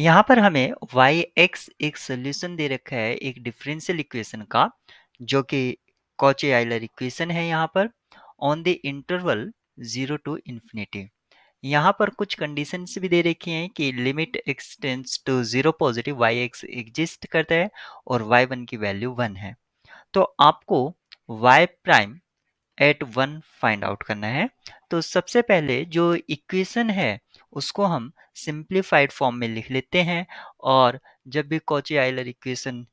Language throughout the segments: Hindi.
यहाँ पर हमें वाई एक्स एक सोल्यूशन दे रखा है एक डिफरेंशियल इक्वेशन का, जो कि कॉची आइलर इक्वेशन है यहाँ पर on the interval 0 to infinity. यहाँ पर कुछ कंडीशंस भी दे रखी हैं कि limit x tends to 0 positive y x exist करता है और वाई वन की वैल्यू 1 है। तो आपको y prime at 1 find out करना है। तो सबसे पहले जो इक्वेशन है उसको हम सिंप्लीफाइड फॉर्म में लिख लेते हैं, और जब भी कॉची आइलर इक्वेशन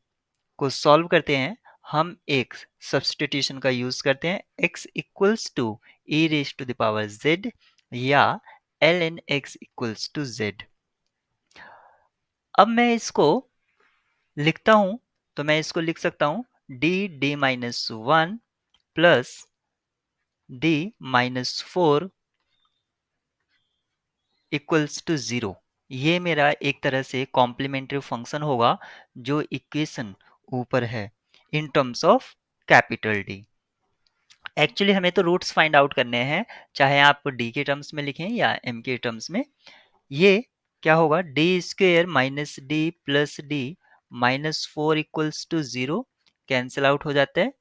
को सॉल्व करते हैं हम एक सब्स्टिट्यूशन का यूज करते हैं, x equals to e raise to the power z या ln x equals to z। अब मैं इसको लिखता हूं, तो मैं इसको लिख सकता हूं d minus one plus d minus four equals to zero. ये मेरा एक तरह से कॉम्प्लीमेंट्री फंक्शन होगा जो इक्वेशन ऊपर है in terms of capital D. Actually हमें तो रूट्स फाइंड आउट करने हैं, चाहे आप डी के टर्म्स में लिखें या एम के टर्म्स में। ये क्या होगा, D square minus D plus D minus four equals to zero, cancel out हो जाता है।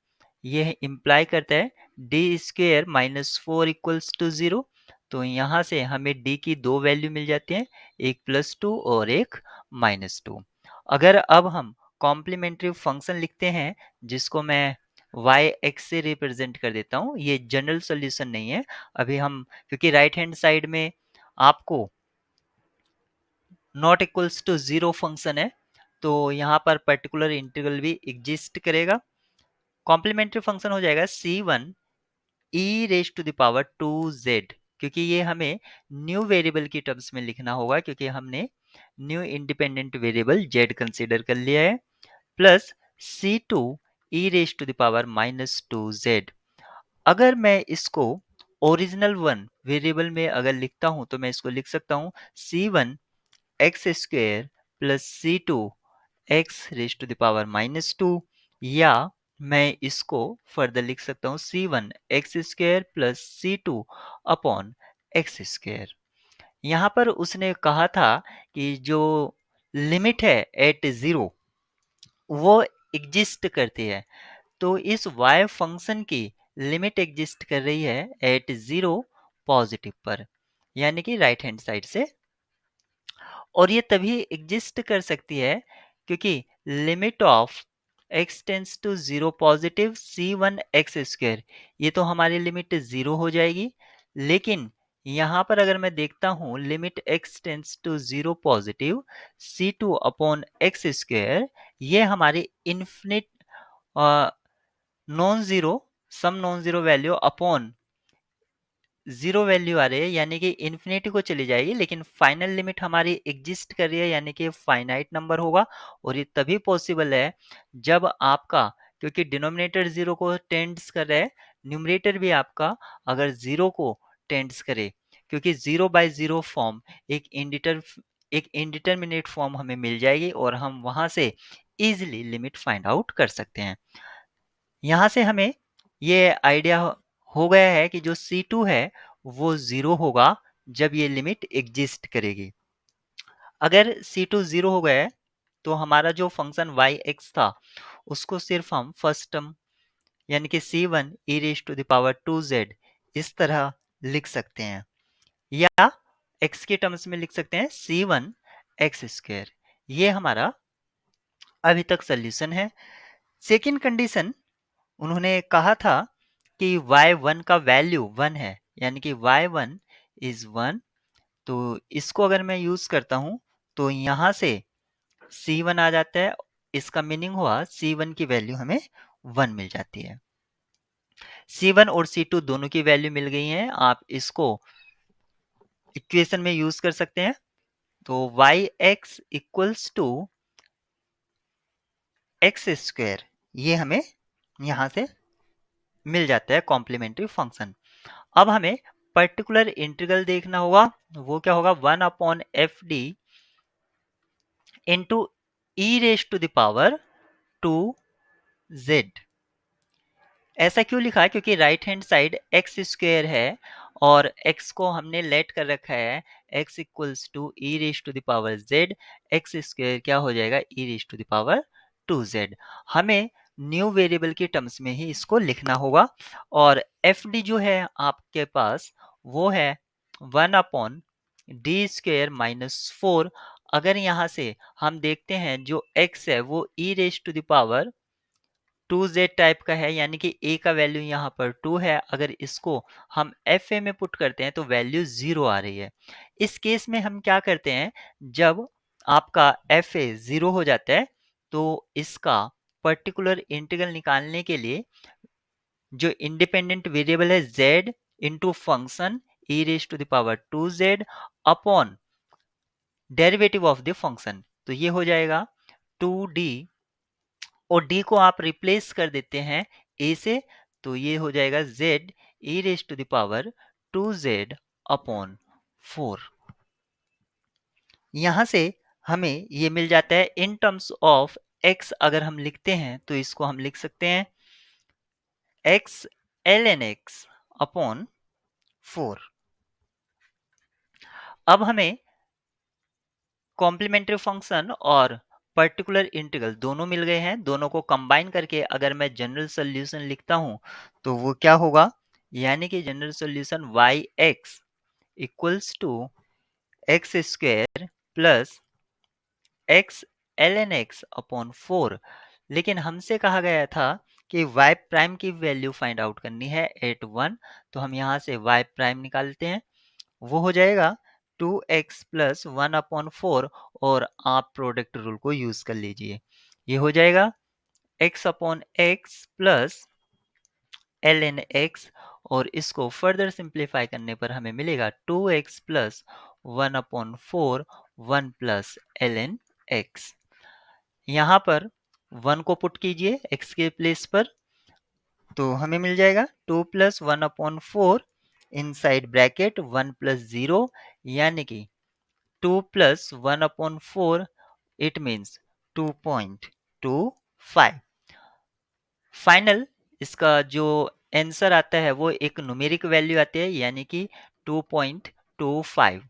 ये इम्प्लाई करता है D square minus four equals to zero. तो यहाँ से हमें डी की दो वैल्यू मिल जाती हैं, एक प्लस टू और एक माइनस टू। अगर अब हम कॉम्प्लीमेंट्री फंक्शन लिखते हैं जिसको मैं वाई एक्स से रिप्रेजेंट कर देता हूँ, ये जनरल सोल्यूशन नहीं है अभी हम, क्योंकि राइट हैंड साइड में आपको not equals to zero function है, तो यहाँ पर पर्टिकुलर इंटीग्रल भी एग्जिस्ट करेगा। कॉम्प्लीमेंट्री फंक्शन हो जाएगा c one e raise to the power two z, क्योंकि ये हमें न्यू वेरिएबल की टर्म्स में लिखना होगा क्योंकि हमने new independent variable z consider कर लिया है, plus C two e raise to the power minus two z. अगर मैं इसको ओरिजिनल वन वेरिएबल में अगर लिखता हूं तो मैं इसको लिख सकता हूं c one x square plus C two x raise to the power minus two, या मैं इसको फर्दर लिख सकता हूँ c one x square plus सी टू अपॉन एक्स स्क्वेयर। यहाँ पर उसने कहा था कि जो लिमिट है एट जीरो वो एग्जिस्ट करती है, तो इस y फंक्शन की लिमिट एग्जिस्ट कर रही है एट जीरो पॉजिटिव पर, यानी कि राइट हैंड साइड से। और ये तभी एग्जिस्ट कर सकती है क्योंकि limit of x tends to zero positive C one x square, ये तो हमारी लिमिट जीरो हो जाएगी। लेकिन यहाँ पर अगर मैं देखता हूँ limit x tends to zero positive c two upon x square, ये हमारी infinite non zero some non zero value upon zero value आ रही है, यानी कि इन्फिनिटी को चली जाएगी, लेकिन फाइनल लिमिट हमारी एग्जिस्ट कर रही है, यानी कि फाइनाइट नंबर होगा। और ये तभी पॉसिबल है जब आपका, क्योंकि डिनोमिनेटर जीरो को टेंड्स कर रहा है, न्यूमरेटर भी आपका अगर जीरो को टेंड्स करे, क्योंकि जीरो बाय जीरो फॉर्म एक इनडिटर्मिनेट फॉर्म हमें मिल जाएगी और हम वहां से इजिली लिमिट फाइंड आउट कर सकते हैं। यहाँ से हमें ये आइडिया हो गया है कि जो C2 है वो जीरो होगा जब ये लिमिट एग्जिस्ट करेगी। अगर C2 जीरो हो गया है तो हमारा जो फंक्शन yx था उसको सिर्फ हम फर्स्ट टर्म यानी कि C1 e raise to the power 2z इस तरह लिख सकते हैं, या x के टर्म्स में लिख सकते हैं C1 एक्स स्क्वायर। ये हमारा अभी तक सोल्यूशन है। सेकेंड कंडीशन, उन्होंने कहा था कि y1 का वैल्यू 1 है, यानी कि y1 इज 1। तो इसको अगर मैं यूज करता हूं तो यहां से c1 आ जाता है, इसका मीनिंग हुआ c1 की वैल्यू हमें 1 मिल जाती है। c1 और c2 दोनों की वैल्यू मिल गई है, आप इसको इक्वेशन में यूज कर सकते हैं। तो yx equals to x square, ये हमें यहां से मिल जाता है कॉम्प्लीमेंट्री फंक्शन। अब हमें पर्टिकुलर इंटीग्रल देखना होगा, वो क्या होगा, 1 upon F D into E raise to the power 2 Z. ऐसा क्यों लिखा है, क्योंकि right hand side X square है और x को हमने लेट कर रखा है x equals to e raise to the power z, x square क्या हो जाएगा e raise to the power 2z। हमें न्यू वेरिएबल के टर्म्स में ही इसको लिखना होगा। और एफ डी जो है आपके पास वो है 1/d² - 4। अगर यहाँ से हम देखते हैं जो x है वो e raise to the power 2z type का है, यानी कि a का वैल्यू यहाँ पर 2 है। अगर इसको हम fa में पुट करते हैं तो वैल्यू 0 आ रही है। इस केस में हम क्या करते हैं, जब आपका fa 0 हो जाता है तो इसका पर्टिकुलर इंटीग्रल निकालने के लिए जो इंडिपेंडेंट वेरिएबल है z into function e raise to the power 2z upon derivative of the function, तो ये हो जाएगा 2d, और d को आप रिप्लेस कर देते हैं a से, तो ये हो जाएगा z e raise to the power 2z upon 4। यहां से हमें ये मिल जाता है इन टर्म्स ऑफ x। अगर हम लिखते हैं तो इसको हम लिख सकते हैं x ln x अपॉन 4। अब हमें कॉम्प्लीमेंट्री फंक्शन और पर्टिकुलर इंटीग्रल दोनों मिल गए हैं। दोनों को कंबाइन करके अगर मैं जनरल सॉल्यूशन लिखता हूं तो वो क्या होगा, यानी कि general solution yx equals to x square plus x ln x upon 4। लेकिन हमसे कहा गया था कि y प्राइम की वैल्यू फाइंड आउट करनी है एट 1, तो हम यहाँ से y प्राइम निकालते हैं। वो हो जाएगा 2x प्लस 1/4, और आप प्रोडक्ट रूल को यूज कर लीजिए। ये हो जाएगा x upon x plus ln x, और इसको फर्दर सिंप्लीफाई करने पर हमें मिलेगा 2x plus 1/4 1 plus ln x। यहाँ पर 1 को पुट कीजिए x के प्लेस पर, तो हमें मिल जाएगा 2 प्लस 1/4 इनसाइड ब्रैकेट 1 प्लस 0, यानी कि 2 प्लस 1/4, इट मीन्स 2.25। फाइनल इसका जो आंसर आता है वो एक न्यूमेरिक वैल्यू आती है, यानी कि 2.25।